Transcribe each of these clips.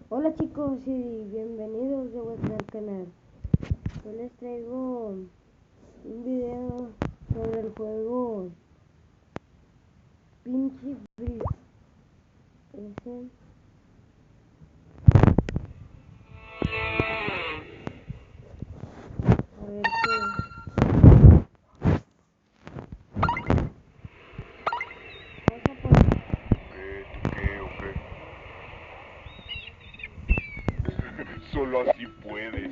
Hola chicos y bienvenidos de vuelta al canal. Hoy les traigo un video sobre el juego Pinche Freeze. A ver qué. Solo así puedes.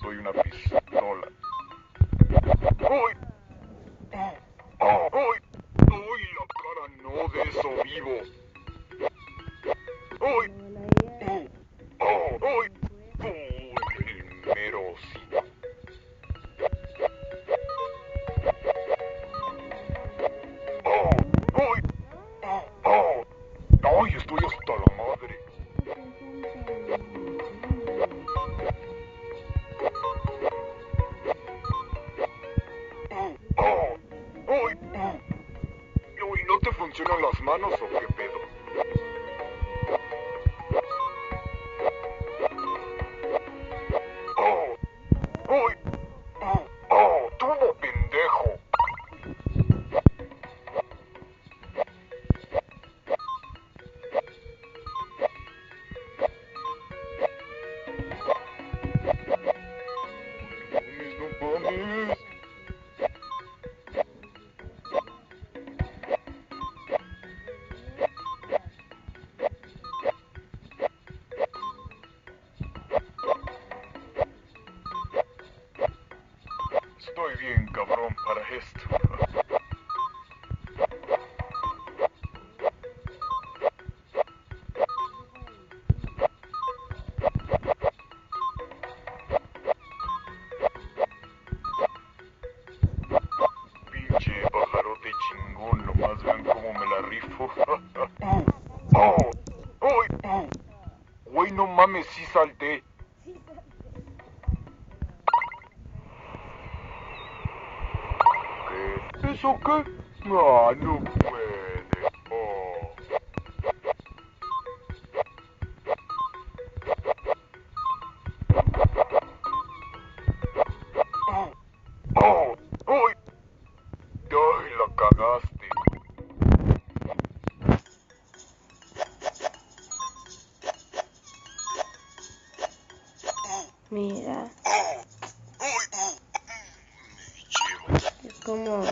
Soy una pistola. ¡Uy! ¡Uy! ¡Uy! La cara no de eso vivo. ¡Uy! ¡Uy! ¡Uy! El mero hocico. ¡Uy! ¡Ay! Estoy hasta la madre. ¡Uy! Uy, ¿no te funcionan las manos o qué pedo? ¡Uy! ¡Todo pendejo! No mames. Estoy bien cabrón para esto. Pinche pajarote chingón, nomás vean cómo me la rifo. ¡Uy! Güey, no mames, sí salté. ¿Qué? ¿Eso qué? Ah, no puede. Oh. ¡Uy! ¡Ay, la cagaste! Mira, es como ¡No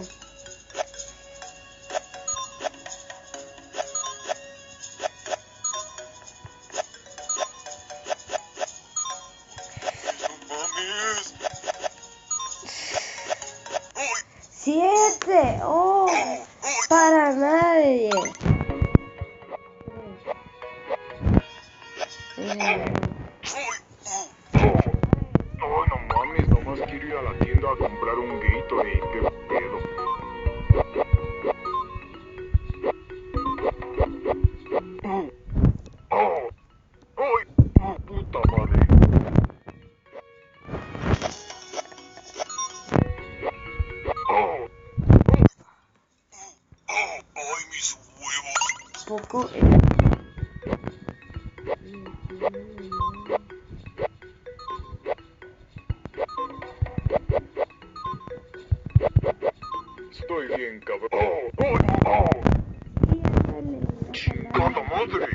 mames! 7. Oh, para nadie. Ay, no mames, nomás quiero ir a la tienda a comprar un Gatorade, qué pedo. ¡Uy! ¡Puta madre! ¡Ay, mis huevos! Poco. Estoy bien, cabrón. ¡Chingada madre!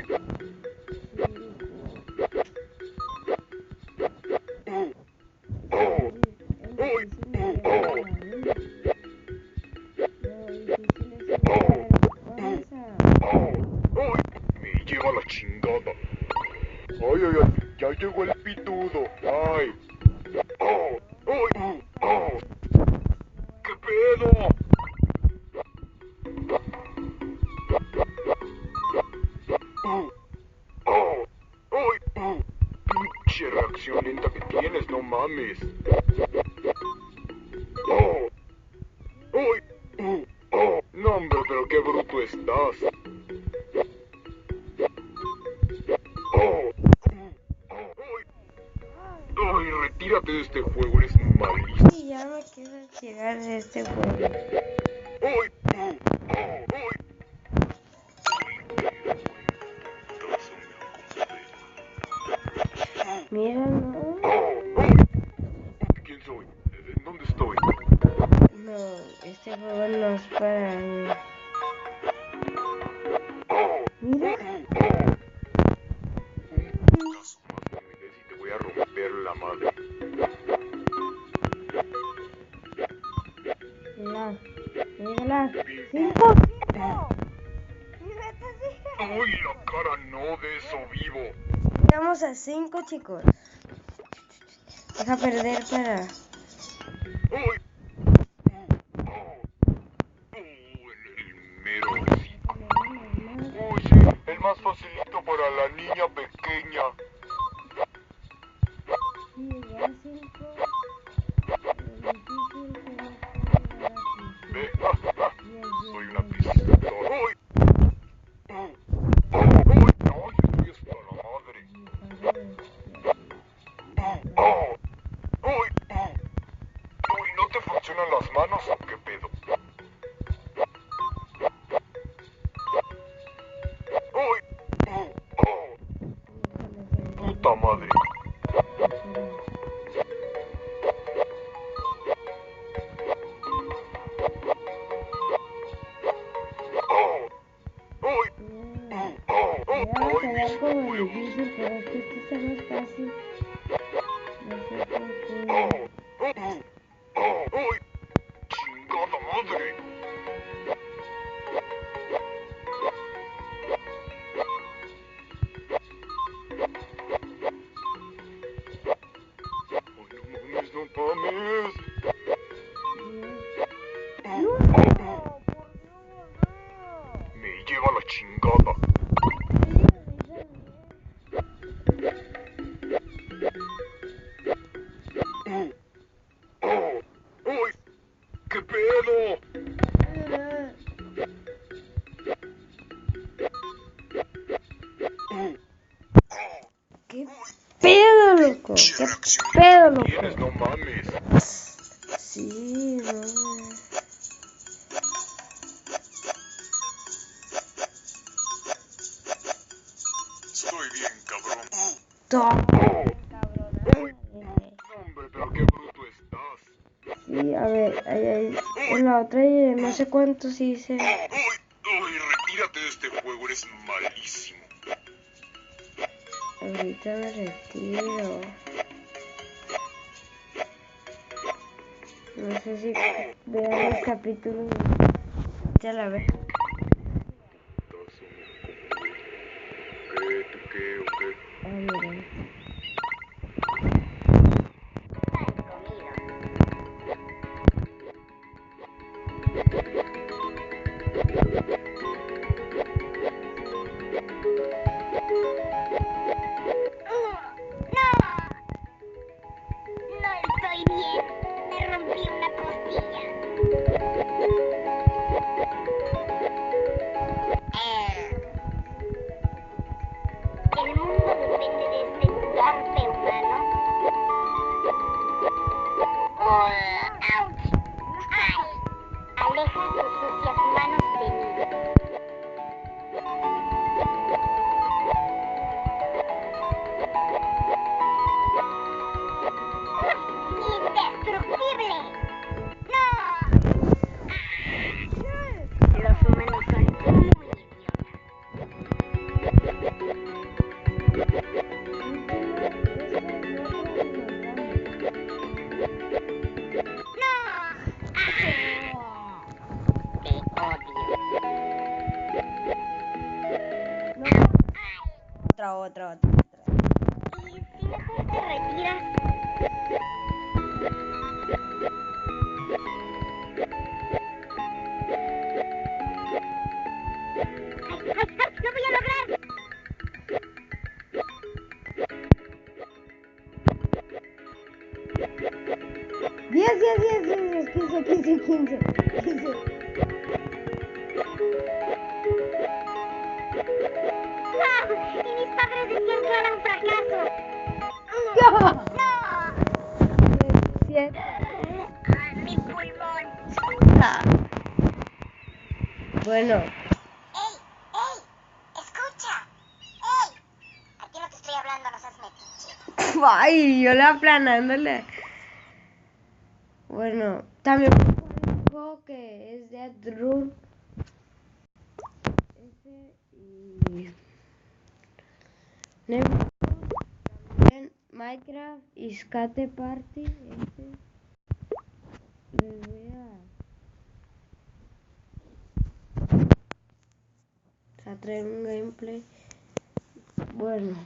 Me lleva la chingada. Ay, ay, ay, ya llegó el pitudo. Ay. ¿Qué pedo? Pinche reacción lenta que tienes, no mames. No, hombre, pero qué bruto estás. Ay, retírate de este juego, eres malísimo. ya me quiero llegar a este juego. ¡Uy! ¡Uy! Mira, no. ¿Quién soy? ¿En dónde estoy? No, este juego no es para mí. Mira. Caso más no me des y te voy a romper la madre. Lag. Lag. 5. ¡Uy, la cara no! De eso vivo. Llegamos a 5, chicos. Deja perder para... ¡Uy! El mero hocico. ¡Uy, sí! El más facilito para la niña pequeña. Sí, ya 5. Ve, soy una piscina toda. ¡Uy! ¡Uy! ¡No! Estoy hasta la madre. ¡Uy! ¡Uy! ¿No te funcionan las manos o qué pedo? ¡Uy! ¡Puta madre! ¡Uy! Voy a ¡Ay, quedar mis como huevos! difícil, pero es que esto está más fácil. No sé por qué. ¡Uy! ¡Chingada madre! ¡Ay, no mames! Me lleva la chingada. ¡Uy! ¿Qué pedo? ¿Qué pedo, loco? ¿Qué pedo, ¿Tienes? loco? No mames. Sí, no. Estoy bien, cabrón. Toma, ¡Uy! Hombre, pero qué bruto estás. sí, a ver, ahí, en la otra no sé cuántos hice. ¡Uy! Retírate de este juego, eres malísimo. Ahorita me retiro. No sé si vean los capítulos. Ya la ve. ¿Qué? ¿Tú qué? ¿O qué? Ah, miren. No estoy bien. Me rompí una costilla. El mundo depende de este garpe humano. ¡Auch! ¡Ay! Aleja tus sucias manos de mí. ¡Indestructible! ¡No! Los humanos son muy idiotas. ¡No! Te odio. Otra. ¿Y si mejor te retiras? ¡Ay! ¡Lo voy a lograr! 10, 15. ¡Ah! Y mis padres decían que era un fracaso. ¡No! ¡No! 7. Bueno. ¡Ey! ¡Escucha! ¡Ey! A ti no te estoy hablando, no seas metiche. Ay, yo la aplanándole. Bueno, también puedo jugar un juego que es Dead Room. Ese y Neverwalk, también Minecraft y Skate Party. Ese les voy a traer un gameplay. Bueno.